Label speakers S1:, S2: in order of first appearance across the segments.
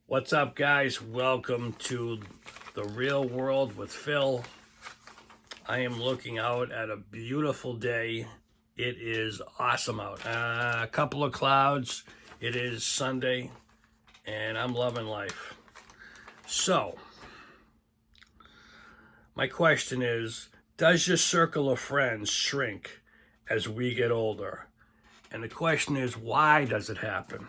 S1: What's up, guys? Welcome to the real world with Phil. I am looking out at a beautiful day. It is awesome out. A couple of clouds. It is Sunday, and I'm loving life. So, my question is, does your circle of friends shrink as we get older? And the question is, why does it happen?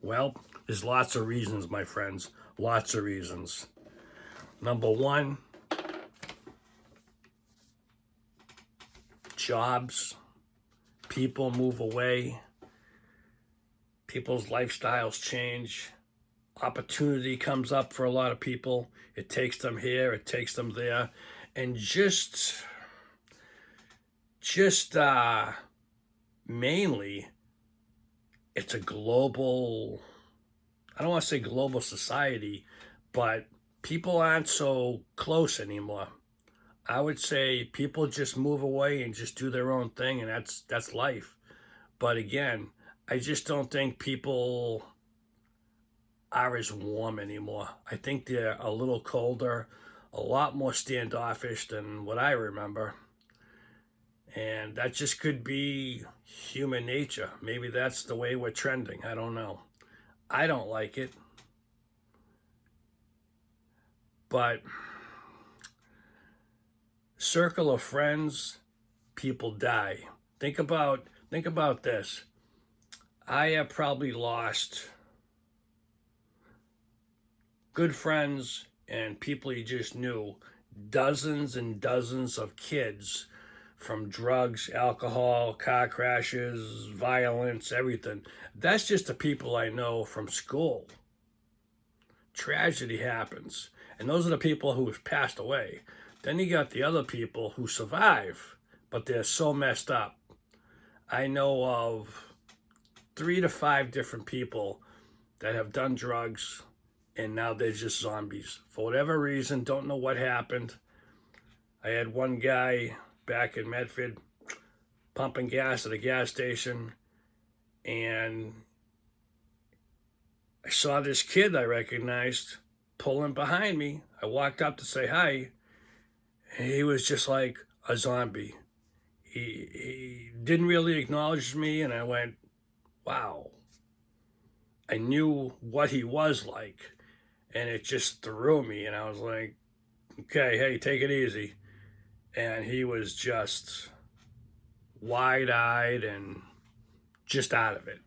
S1: Well, there's lots of reasons, my friends. Lots of reasons. Number one, jobs. People move away. People's lifestyles change. Opportunity comes up for a lot of people. It takes them here, it takes them there. And just mainly, it's a global, I don't want to say global society, but people aren't so close anymore. I would say people just move away and just do their own thing, and that's life. But again, I just don't think people are as warm anymore. I think they're a little colder, a lot more standoffish than what I remember. And that just could be human nature. Maybe that's the way we're trending. I don't know. I don't like it. But circle of friends, people die. Think about this. I have probably lost good friends and people you just knew, dozens and dozens of kids from drugs, alcohol, car crashes, violence, everything. That's just the people I know from school. Tragedy happens, and those are the people who have passed away. Then you got the other people who survive, but they're so messed up. I know of 3 to 5 different people that have done drugs and now they're just zombies. For whatever reason, don't know what happened. I had one guy back in Medford pumping gas at a gas station, and I saw this kid I recognized pulling behind me. I walked up to say hi, and he was just like a zombie. He didn't really acknowledge me, and I went, wow. I knew what he was like, and it just threw me, and I was like, okay, hey, take it easy. And he was just wide-eyed and just out of it.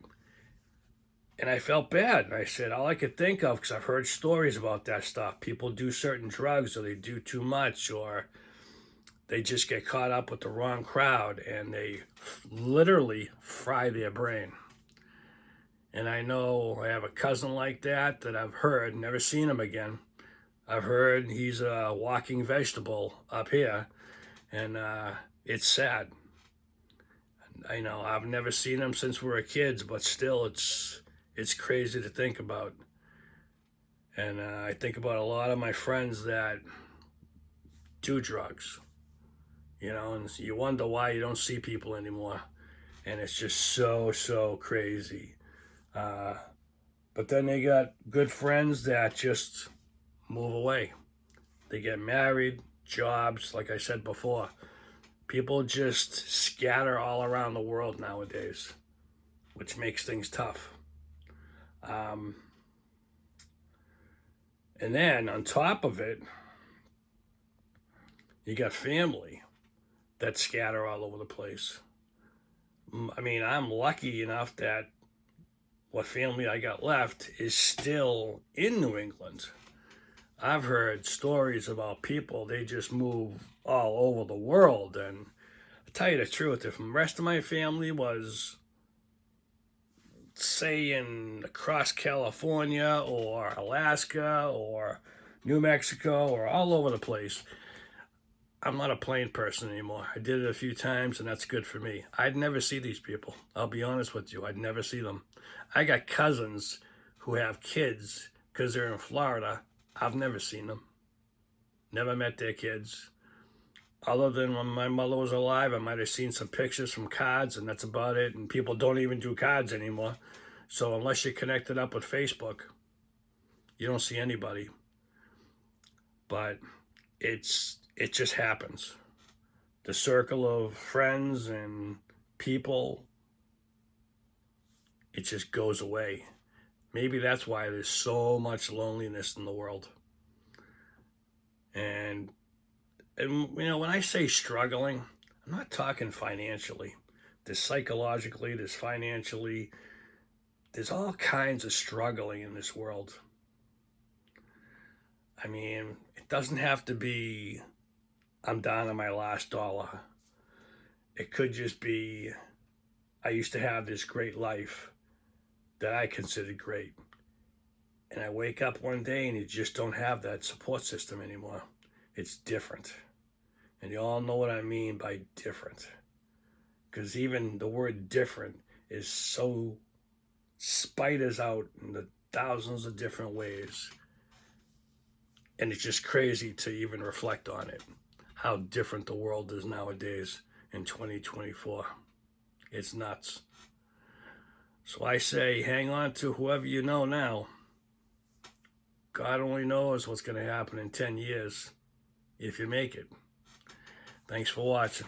S1: And I felt bad. And I said, all I could think of, because I've heard stories about that stuff, people do certain drugs or they do too much or they just get caught up with the wrong crowd and they literally fry their brain. And I know I have a cousin like that I've heard, never seen him again. I've heard he's a walking vegetable up here, and it's sad. I know I've never seen him since we were kids, but still, it's crazy to think about. And I think about a lot of my friends that do drugs, and you wonder why you don't see people anymore. And it's just so crazy. But then they got good friends that just move away. They get married, jobs, like I said before. People just scatter all around the world nowadays, which makes things tough. And then on top of it, you got family that scatter all over the place. I mean, I'm lucky enough that what family I got left is still in New England. I've heard stories about people, they just move all over the world. And I'll tell you the truth, if the rest of my family was, say, in across California or Alaska or New Mexico or all over the place, I'm not a plane person anymore. I did it a few times, and that's good for me. I'd never see these people. I'll be honest with you. I'd never see them. I got cousins who have kids because they're in Florida. I've never seen them. Never met their kids. Other than when my mother was alive, I might have seen some pictures from cards, and that's about it. And people don't even do cards anymore. So unless you're connected up with Facebook, You don't see anybody. But it just happens. The circle of friends and people, it just goes away. Maybe that's why there's so much loneliness in the world. And when I say struggling, I'm not talking financially. There's psychologically, there's financially, there's all kinds of struggling in this world. I mean, it doesn't have to be I'm down to my last dollar. It could just be I used to have this great life that I considered great. And I wake up one day and you just don't have that support system anymore. It's different. And you all know what I mean by different. Because even the word different is so spiders out in the thousands of different ways. And it's just crazy to even reflect on it. How different the world is nowadays in 2024. It's nuts. So I say, hang on to whoever you know now. God only knows what's going to happen in 10 years if you make it. Thanks for watching.